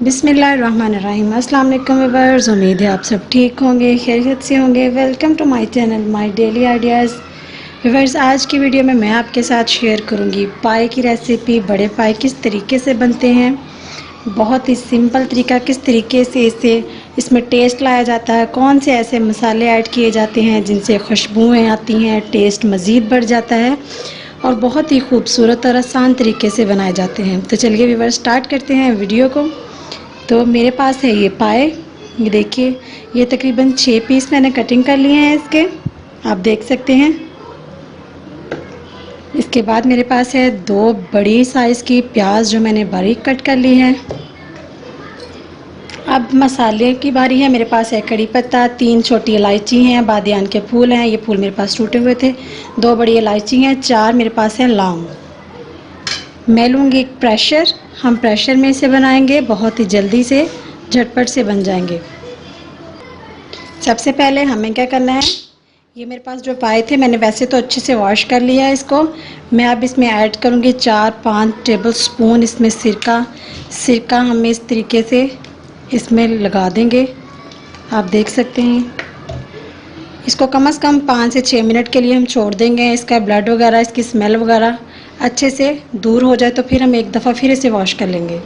बिस्मिल्लाहिर्रहमानिर्रहीम। अस्सलाम वालेकुम व्यूअर्स, उम्मीद है आप सब ठीक होंगे, खैरियत से होंगे। Welcome to my channel my daily ideas. Viewers, आज की वीडियो में मैं आपके साथ शेयर करूंगी पाए की रेसिपी। बड़े पाए किस तरीके से बनते हैं, बहुत ही सिंपल तरीका, किस तरीके से इसमें टेस्ट लाया जाता है, कौन से ऐसे मसाले ऐड किए जाते हैं जिनसे खुशबुएँ आती हैं, टेस्ट मज़ीद बढ़ जाता है और बहुत ही खूबसूरत और आसान तरीके से बनाए जाते हैं। तो चलिए व्यूअर्स, स्टार्ट करते हैं वीडियो को। तो मेरे पास है ये पाए, ये देखिए, ये तकरीबन 6 पीस मैंने कटिंग कर लिए हैं इसके, आप देख सकते हैं। इसके बाद मेरे पास है 2 बड़ी साइज़ की प्याज जो मैंने बारीक कट कर ली है। अब मसाले की बारी है। मेरे पास है कड़ी पत्ता, 3 छोटी इलायची हैं, बादियान के फूल हैं, ये फूल मेरे पास टूटे हुए थे, 2 बड़ी इलायची हैं, 4 मेरे पास है लौंग। मैं लूँगी एक प्रेशर, हम प्रेशर में इसे बनाएंगे, बहुत ही जल्दी से झटपट से बन जाएंगे। सबसे पहले हमें क्या करना है, ये मेरे पास जो पाए थे मैंने वैसे तो अच्छे से वॉश कर लिया है इसको। मैं अब इसमें ऐड करूँगी 4-5 टेबल स्पून इसमें सिरका हमें इस तरीके से इसमें लगा देंगे, आप देख सकते हैं। इसको कम से कम 5 से 6 मिनट के लिए हम छोड़ देंगे, इसका ब्लड वगैरह, इसकी स्मेल वगैरह अच्छे से दूर हो जाए, तो फिर हम एक दफ़ा फिर इसे वॉश कर लेंगे।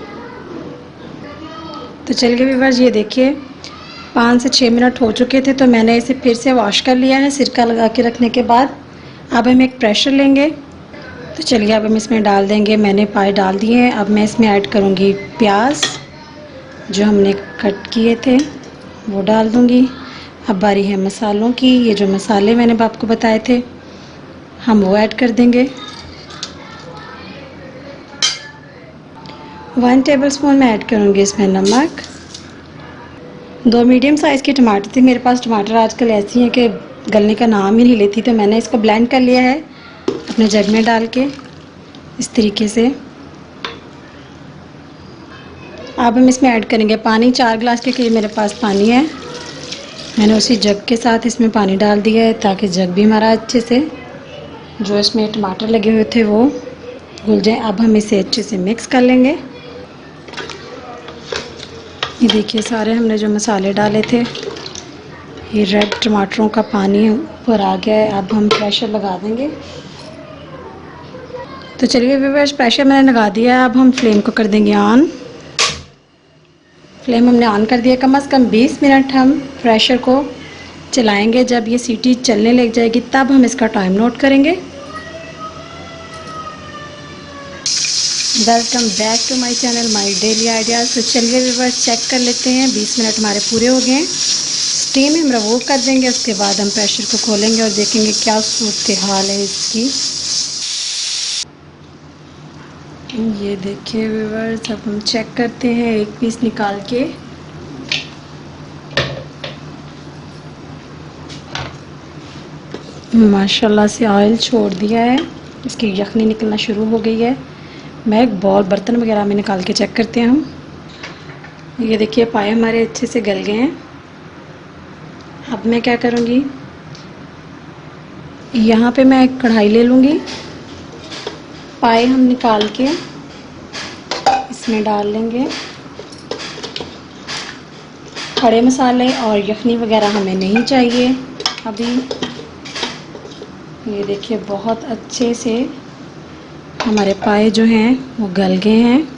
तो चलिए व्यूअर्स, ये देखिए 5 से 6 मिनट हो चुके थे, तो मैंने इसे फिर से वॉश कर लिया है सिरका लगा के रखने के बाद। अब हम एक प्रेशर लेंगे, तो चलिए अब हम इसमें डाल देंगे, मैंने पाए डाल दिए हैं। अब मैं इसमें ऐड करूँगी प्याज जो हमने कट किए थे, वो डाल दूँगी। अब बारी है मसालों की, ये जो मसाले मैंने आपको बताए थे हम वो ऐड कर देंगे। 1 टेबलस्पून मैं ऐड करूँगी इसमें नमक। 2 मीडियम साइज़ के टमाटर थे मेरे पास। टमाटर आजकल ऐसी हैं कि गलने का नाम ही नहीं लेती, तो मैंने इसको ब्लेंड कर लिया है अपने जग में डाल के इस तरीके से। अब हम इसमें ऐड करेंगे पानी, 4 गिलास के करीब मेरे पास पानी है। मैंने उसी जग के साथ इसमें पानी डाल दिया है ताकि जग भी हमारा अच्छे से, जो इसमें टमाटर लगे हुए थे वो घुल जाए। अब हम इसे अच्छे से मिक्स कर लेंगे। ये देखिए सारे हमने जो मसाले डाले थे, ये रेड टमाटरों का पानी ऊपर आ गया है। अब हम प्रेशर लगा देंगे। तो चलिए व्यूअर्स, प्रेशर मैंने लगा दिया है। अब हम फ्लेम को कर देंगे ऑन। फ्लेम हमने ऑन कर दिया। कम से कम 20 मिनट हम प्रेशर को चलाएंगे। जब ये सीटी चलने लग जाएगी तब हम इसका टाइम नोट करेंगे। Welcome back to my channel my daily ideas. तो चलिए व्यूअर्स, चेक कर लेते हैं। 20 मिनट हमारे पूरे हो गए हैं। स्टीम हम रिमूव कर देंगे, उसके बाद हम प्रेशर को खोलेंगे और देखेंगे क्या सूरत हाल है इसकी। ये देखिए व्यूअर्स, अब हम चेक करते हैं एक पीस निकाल के। माशाल्लाह से ऑयल छोड़ दिया है, इसकी यखनी निकलना शुरू हो गई है। मैं एक बॉल बर्तन वगैरह में निकाल के चेक करते हैं हम। ये देखिए पाए हमारे अच्छे से गल गए हैं। अब मैं क्या करूँगी, यहाँ पे मैं एक कढ़ाई ले लूँगी, पाए हम निकाल के इसमें डाल लेंगे। खड़े मसाले और यखनी वगैरह हमें नहीं चाहिए अभी। ये देखिए बहुत अच्छे से हमारे पाए जो हैं वो गल गए हैं।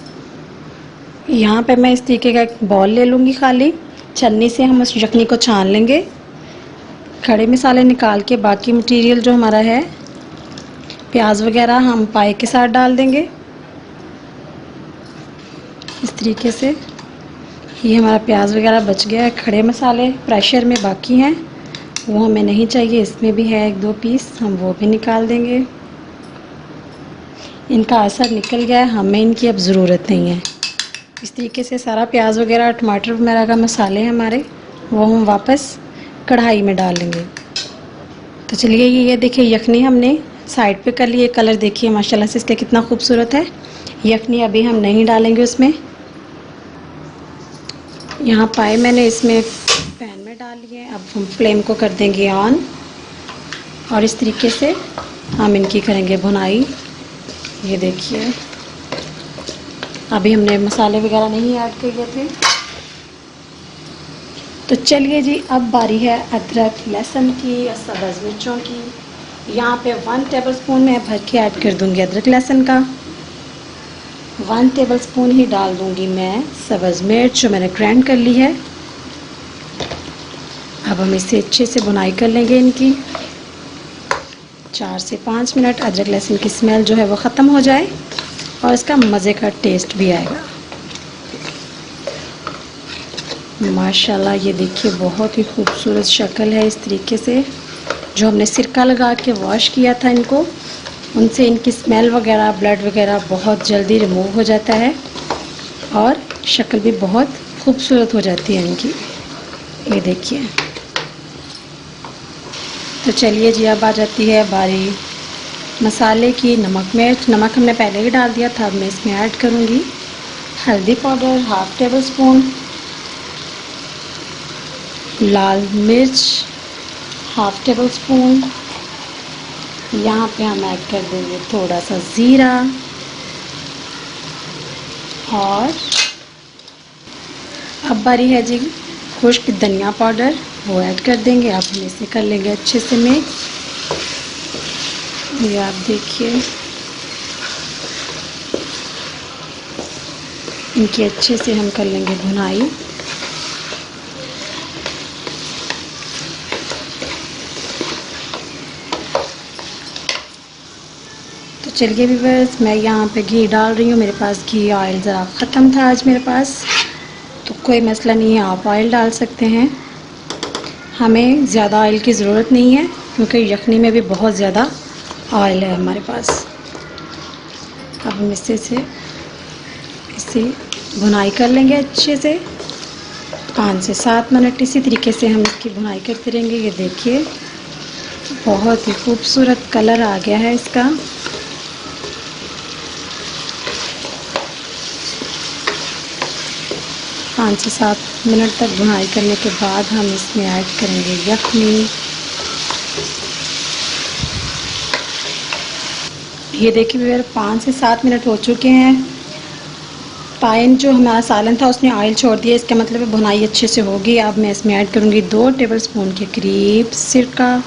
यहाँ पे मैं इस तरीके का एक बॉल ले लूँगी, खाली छन्नी से हम उस यखनी को छान लेंगे। खड़े मसाले निकाल के बाकी मटेरियल जो हमारा है, प्याज वगैरह, हम पाए के साथ डाल देंगे इस तरीके से। ये हमारा प्याज वगैरह बच गया है। खड़े मसाले प्रेशर में बाकी हैं, वो हमें नहीं चाहिए। इसमें भी है 1-2 पीस, हम वो भी निकाल देंगे। इनका असर निकल गया है, हमें इनकी अब ज़रूरत नहीं है। इस तरीके से सारा प्याज वगैरह, टमाटर वगैरह का मसाले हमारे, वो हम वापस कढ़ाई में डाल लेंगे। तो चलिए ये देखिए यखनी हमने साइड पे कर ली। ये कलर देखिए माशाल्लाह से इसका कितना खूबसूरत है। यखनी अभी हम नहीं डालेंगे उसमें। यहाँ पाए मैंने इसमें पैन में डाल लिए। अब हम फ्लेम को कर देंगे ऑन और इस तरीके से हम इनकी करेंगे भुनाई। ये देखिए अभी हमने मसाले वगैरह नहीं ऐड किए थे। तो चलिए जी, अब बारी है अदरक लहसुन की और सब्ज़ मिर्चों की। यहाँ पे 1 टेबलस्पून मैं भर के ऐड कर दूँगी अदरक लहसुन का। 1 टेबलस्पून ही डाल दूँगी मैं सब्ज़ मिर्च जो मैंने ग्राइंड कर ली है। अब हम इसे अच्छे से भुनाई कर लेंगे इनकी 4 से 5 मिनट। अदरक लहसुन की स्मेल जो है वो ख़त्म हो जाए और इसका मज़े का टेस्ट भी आएगा। माशाल्लाह ये देखिए बहुत ही खूबसूरत शक्ल है। इस तरीके से जो हमने सिरका लगा के वॉश किया था इनको, उनसे इनकी स्मेल वगैरह ब्लड वगैरह बहुत जल्दी रिमूव हो जाता है और शक्ल भी बहुत खूबसूरत हो जाती है इनकी। ये देखिए। तो चलिए जी, अब आ जाती है बारी मसाले की। नमक मिर्च, नमक हमने पहले ही डाल दिया था, अब मैं इसमें ऐड करूँगी हल्दी पाउडर 1/2 टेबलस्पून, लाल मिर्च 1/2 टेबलस्पून। यहाँ पे हम ऐड कर देंगे थोड़ा सा ज़ीरा और अब बारी है जी खुश्क धनिया पाउडर, वो ऐड कर देंगे। अब हम इसे कर लेंगे अच्छे से मिक्स। ये आप देखिए, इनकी अच्छे से हम कर लेंगे भुनाई। तो चलिए व्यूअर्स, मैं यहाँ पे घी डाल रही हूँ। मेरे पास घी ऑयल ज़रा ख़त्म था आज मेरे पास, तो कोई मसला नहीं है, आप ऑयल डाल सकते हैं। हमें ज़्यादा ऑयल की ज़रूरत नहीं है क्योंकि यखनी में भी बहुत ज़्यादा ऑयल है हमारे पास। अब हम इसे भुनाई कर लेंगे अच्छे से 5 से 7 मिनट। इसी तरीके से हम इसकी भुनाई करते रहेंगे। ये देखिए बहुत ही खूबसूरत कलर आ गया है इसका। पाँच से 7 मिनट तक भुनाई करने के बाद हम इसमें ऐड करेंगे यखनी। ये देखिए व्यूअर 5 से 7 मिनट हो चुके हैं। पाइन जो हमारा सालन था उसने ऑयल छोड़ दिया, इसका मतलब है भुनाई अच्छे से होगी। अब मैं इसमें ऐड करूँगी 2 टेबलस्पून के करीब सिरका।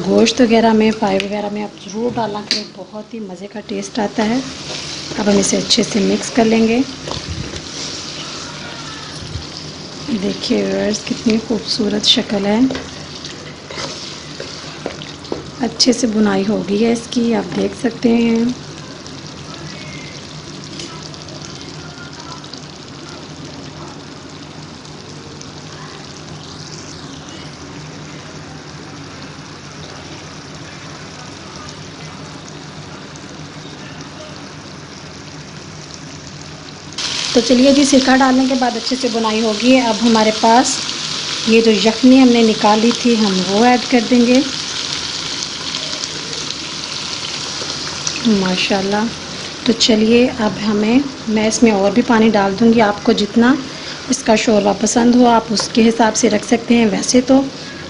गोश्त वगैरह में, पाए वगैरह में आप ज़रूर डालना करें, बहुत ही मज़े का टेस्ट आता है। अब हम इसे अच्छे से मिक्स कर लेंगे। देखिए व्यूअर्स कितनी खूबसूरत शक्ल है। अच्छे से बुनाई हो गई है इसकी, आप देख सकते हैं। तो चलिए जी, सिरका डालने के बाद अच्छे से बुनाई होगी। अब हमारे पास ये जो यखनी हमने निकाली थी हम वो ऐड कर देंगे। माशाल्लाह। तो चलिए अब मैं इसमें और भी पानी डाल दूँगी। आपको जितना इसका शोरबा पसंद हो आप उसके हिसाब से रख सकते हैं। वैसे तो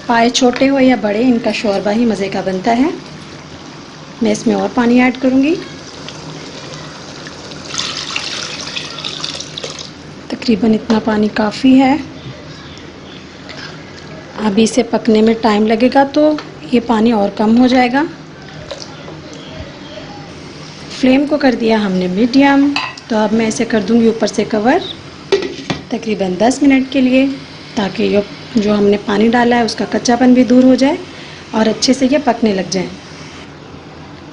पाए छोटे हो या बड़े, इनका शोरबा ही मज़े का बनता है। मैं इसमें और पानी ऐड करूँगी। तकरीबन इतना पानी काफ़ी है। अभी इसे पकने में टाइम लगेगा तो ये पानी और कम हो जाएगा। फ्लेम को कर दिया हमने मीडियम। तो अब मैं इसे कर दूँगी ऊपर से कवर तकरीबन 10 मिनट के लिए, ताकि ये जो हमने पानी डाला है उसका कच्चापन भी दूर हो जाए और अच्छे से ये पकने लग जाए।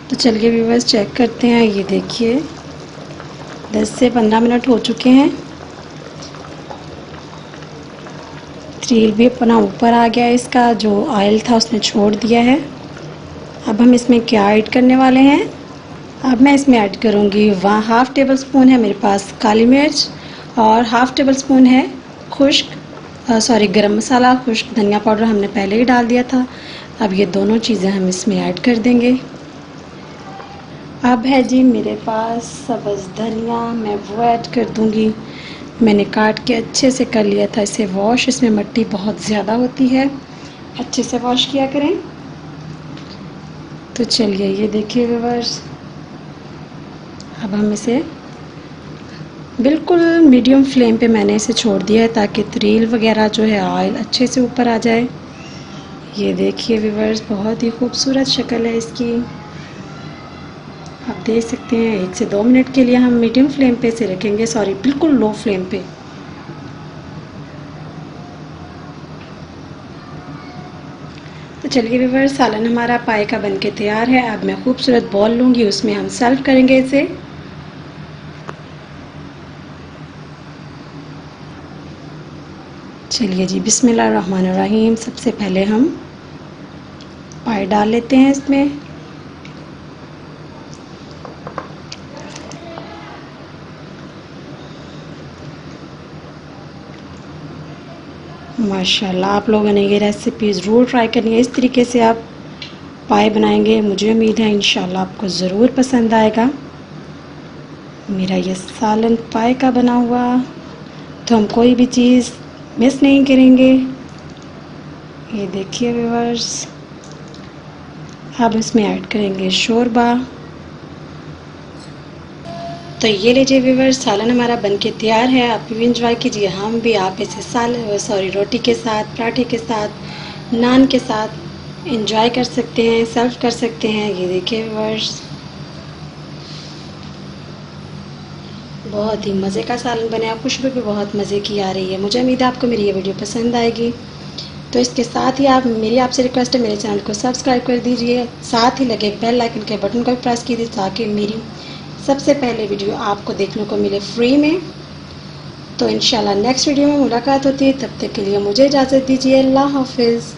तो चलिए व्यूअर्स चेक करते हैं। ये देखिए 10 से 15 मिनट हो चुके हैं। तेल भी अपना ऊपर आ गया है, इसका जो ऑयल था उसने छोड़ दिया है। अब हम इसमें क्या ऐड करने वाले हैं, अब मैं इसमें ऐड करूँगी 1/2 टेबलस्पून है मेरे पास काली मिर्च और 1/2 टेबलस्पून है गरम मसाला। खुश्क धनिया पाउडर हमने पहले ही डाल दिया था। अब ये दोनों चीज़ें हम इसमें ऐड कर देंगे। अब है जी मेरे पास सब्ज़ धनिया, मैं वो ऐड कर दूँगी। मैंने काट के अच्छे से कर लिया था इसे वॉश। इसमें मिट्टी बहुत ज़्यादा होती है, अच्छे से वॉश किया करें। तो चलिए ये देखिए व्यूअर्स, अब हम इसे बिल्कुल मीडियम फ्लेम पे मैंने इसे छोड़ दिया है ताकि तेल वगैरह जो है ऑयल अच्छे से ऊपर आ जाए। ये देखिए व्यूअर्स, बहुत ही खूबसूरत शक्ल है इसकी। आप देख सकते हैं 1 से 2 मिनट के लिए हम मीडियम फ्लेम पे इसे रखेंगे, सॉरी बिल्कुल लो फ्लेम पे। तो चलिए व्यूअर्स, सालन हमारा पाए का बनके तैयार है। अब मैं खूबसूरत बॉल लूँगी, उसमें हम सर्व करेंगे इसे। चलिए जी, बिस्मिल्लाहिर्रहमानिर्रहीम। सबसे पहले हम पाए डाल लेते हैं इसमें। माशाल्लाह, आप लोगों ने ये रेसिपी ज़रूर ट्राई करनी है। इस तरीके से आप पाए बनाएंगे, मुझे उम्मीद है इंशाल्लाह आपको ज़रूर पसंद आएगा। मेरा ये सालन पाए का बना हुआ, तो हम कोई भी चीज़ मिस नहीं करेंगे। ये देखिए व्यूअर्स, अब इसमें ऐड करेंगे शोरबा। तो ये लीजिए व्यूअर्स, सालन हमारा बनके तैयार है। आप भी इंजॉय कीजिए, हम भी। आप इसे रोटी के साथ, पराठे के साथ, नान के साथ इंजॉय कर सकते हैं, सर्व कर सकते हैं। ये देखिए व्यूअर्स, बहुत ही मज़े का सालन बना है। खुशबू भी बहुत मज़े की आ रही है। मुझे उम्मीद है आपको मेरी ये वीडियो पसंद आएगी। तो इसके साथ ही मेरी आपसे रिक्वेस्ट है, मेरे चैनल को सब्सक्राइब कर दीजिए, साथ ही लगे बेल आइकन के बटन को भी प्रेस कीजिए ताकि मेरी सबसे पहले वीडियो आपको देखने को मिले फ्री में। तो इंशाल्लाह नेक्स्ट वीडियो में मुलाकात होती है, तब तक के लिए मुझे इजाज़त दीजिए। अल्लाह हाफिज़।